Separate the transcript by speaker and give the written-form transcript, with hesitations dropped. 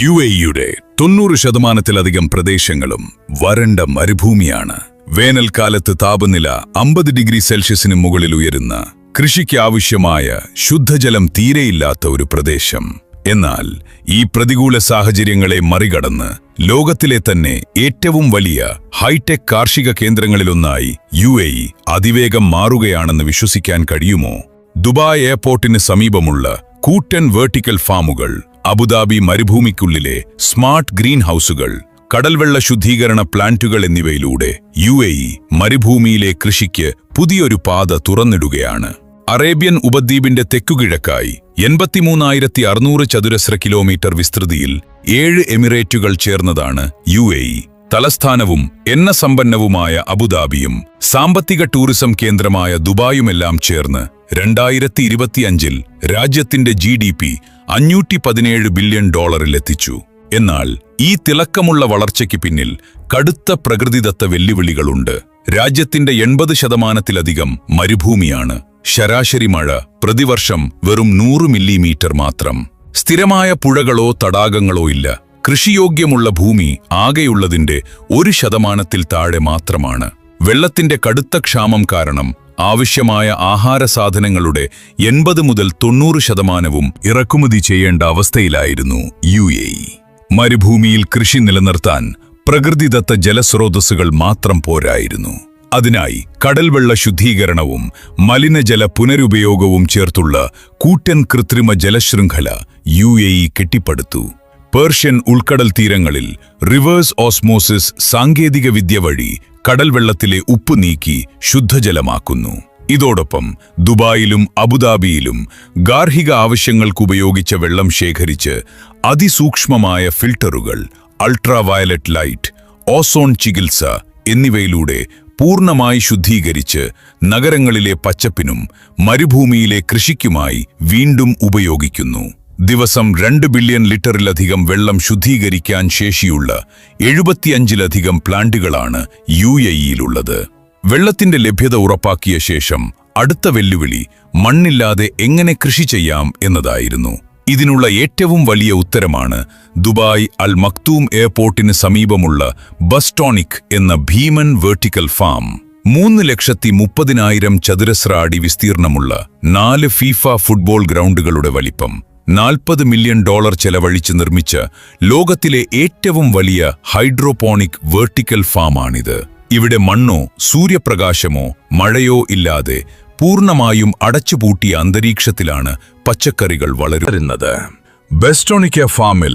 Speaker 1: UAEയുടെ 90% പ്രദേശങ്ങളും വരണ്ട മരുഭൂമിയാണ്. വേനൽക്കാലത്ത് താപനില 50 ഡിഗ്രി സെൽഷ്യസിന് മുകളിൽ ഉയരുന്ന, കൃഷിക്ക് ആവശ്യമായ ശുദ്ധജലം തീരെയില്ലാത്ത ഒരു പ്രദേശം. എന്നാൽ ഈ പ്രതികൂല സാഹചര്യങ്ങളെ മറികടന്ന് ലോകത്തിലെ തന്നെ ഏറ്റവും വലിയ ഹൈടെക് കാർഷിക കേന്ദ്രങ്ങളിലൊന്നായി UAE അതിവേഗം മാറുകയാണെന്ന് വിശ്വസിക്കാൻ കഴിയുമോ? ദുബായ് എയർപോർട്ടിന് സമീപമുള്ള കൂറ്റൻ വെർട്ടിക്കൽ ഫാമുകൾ, അബുദാബി മരുഭൂമിക്കുള്ളിലെ സ്മാർട്ട് ഗ്രീൻ ഹൗസുകൾ, കടൽവെള്ള ശുദ്ധീകരണ പ്ലാന്റുകൾ എന്നിവയിലൂടെ UAE മരുഭൂമിയിലെ കൃഷിക്ക് പുതിയൊരു പാത തുറന്നിടുകയാണ്. അറേബ്യൻ ഉപദ്വീപിന്റെ തെക്കുകിഴക്കായി 83,600 ചതുരശ്ര കിലോമീറ്റർ വിസ്തൃതിയിൽ 7 എമിറേറ്റുകൾ ചേർന്നതാണ് UAE. തലസ്ഥാനവും എണ്ണസമ്പന്നവുമായ അബുദാബിയും സാമ്പത്തിക ടൂറിസം കേന്ദ്രമായ ദുബായുമെല്ലാം ചേർന്ന് 2025-ൽ രാജ്യത്തിന്റെ GDP $517 ബില്യൺ എത്തിച്ചു. എന്നാൽ ഈ തിളക്കമുള്ള വളർച്ചയ്ക്ക് പിന്നിൽ കടുത്ത പ്രകൃതിദത്ത വെല്ലുവിളികളുണ്ട്. രാജ്യത്തിന്റെ 80%-ലധികം മരുഭൂമിയാണ്. ശരാശരി മഴ പ്രതിവർഷം വെറും 100 മില്ലിമീറ്റർ മാത്രം. സ്ഥിരമായ പുഴകളോ തടാകങ്ങളോ ഇല്ല. കൃഷിയോഗ്യമുള്ള ഭൂമി ആകെയുള്ളതിന്റെ 1% താഴെ മാത്രമാണ്. വെള്ളത്തിന്റെ കടുത്ത ക്ഷാമം കാരണം ആവശ്യമായ ആഹാര സാധനങ്ങളുടെ 80 മുതൽ 90% ഇറക്കുമതി ചെയ്യേണ്ട അവസ്ഥയിലായിരുന്നു UAE. മരുഭൂമിയിൽ കൃഷി നിലനിർത്താൻ പ്രകൃതിദത്ത ജലസ്രോതസ്സുകൾ മാത്രം പോരായിരുന്നു. അതിനായി കടൽവെള്ള ശുദ്ധീകരണവും മലിനജല പുനരുപയോഗവും ചേർത്തുള്ള കൂറ്റൻ കൃത്രിമ ജലശൃംഖല UAE കെട്ടിപ്പടുത്തു. പേർഷ്യൻ ഉൾക്കടൽ തീരങ്ങളിൽ റിവേഴ്സ് ഓസ്മോസിസ് സാങ്കേതിക വിദ്യ വഴി കടൽവെള്ളത്തിലെ ഉപ്പ് നീക്കി ശുദ്ധജലമാക്കുന്നു. ഇതോടൊപ്പം ദുബായിലും അബുദാബിയിലും ഗാർഹിക ആവശ്യങ്ങൾക്കുപയോഗിച്ച വെള്ളം ശേഖരിച്ച് അതിസൂക്ഷ്മമായ ഫിൽട്ടറുകൾ, അൾട്രാവയലറ്റ് ലൈറ്റ്, ഓസോൺ ചികിത്സ എന്നിവയിലൂടെ പൂർണ്ണമായി ശുദ്ധീകരിച്ച് നഗരങ്ങളിലെ പച്ചപ്പിനും മരുഭൂമിയിലെ കൃഷിക്കുമായി വീണ്ടും ഉപയോഗിക്കുന്നു. ദിവസം 2 ബില്യൺ ലിറ്ററിലധികം വെള്ളം ശുദ്ധീകരിക്കാൻ ശേഷിയുള്ള 75-ലധികം പ്ലാന്റുകളാണ് UAEയിലുള്ളത്. വെള്ളത്തിന്റെ ലഭ്യത ഉറപ്പാക്കിയ ശേഷം അടുത്ത വെല്ലുവിളി മണ്ണില്ലാതെ എങ്ങനെ കൃഷി ചെയ്യാം എന്നതായിരുന്നു. ഇതിനുള്ള ഏറ്റവും വലിയ ഉത്തരമാണ് ദുബായ് അൽ മക്തൂം എയർപോർട്ടിന് സമീപമുള്ള ബസ്റ്റോണിക് എന്ന ഭീമൻ വെർട്ടിക്കൽ ഫാം. 3,30,000 ചതുരശ്ര അടി വിസ്തീർണമുള്ള 4 ഫീഫ ഫുട്ബോൾ ഗ്രൗണ്ടുകളുടെ വലിപ്പം, $40 മില്യൺ ചെലവഴിച്ച് നിർമ്മിച്ച ലോകത്തിലെ ഏറ്റവും വലിയ ഹൈഡ്രോപോണിക് വെർട്ടിക്കൽ ഫാമാണിത്. ഇവിടെ മണ്ണോ സൂര്യപ്രകാശമോ മഴയോ ഇല്ലാതെ പൂർണ്ണമായും അടച്ചുപൂട്ടിയ അന്തരീക്ഷത്തിലാണ് പച്ചക്കറികൾ വളരുന്നത്. ബസ്റ്റോണിക്ക ഫാമിൽ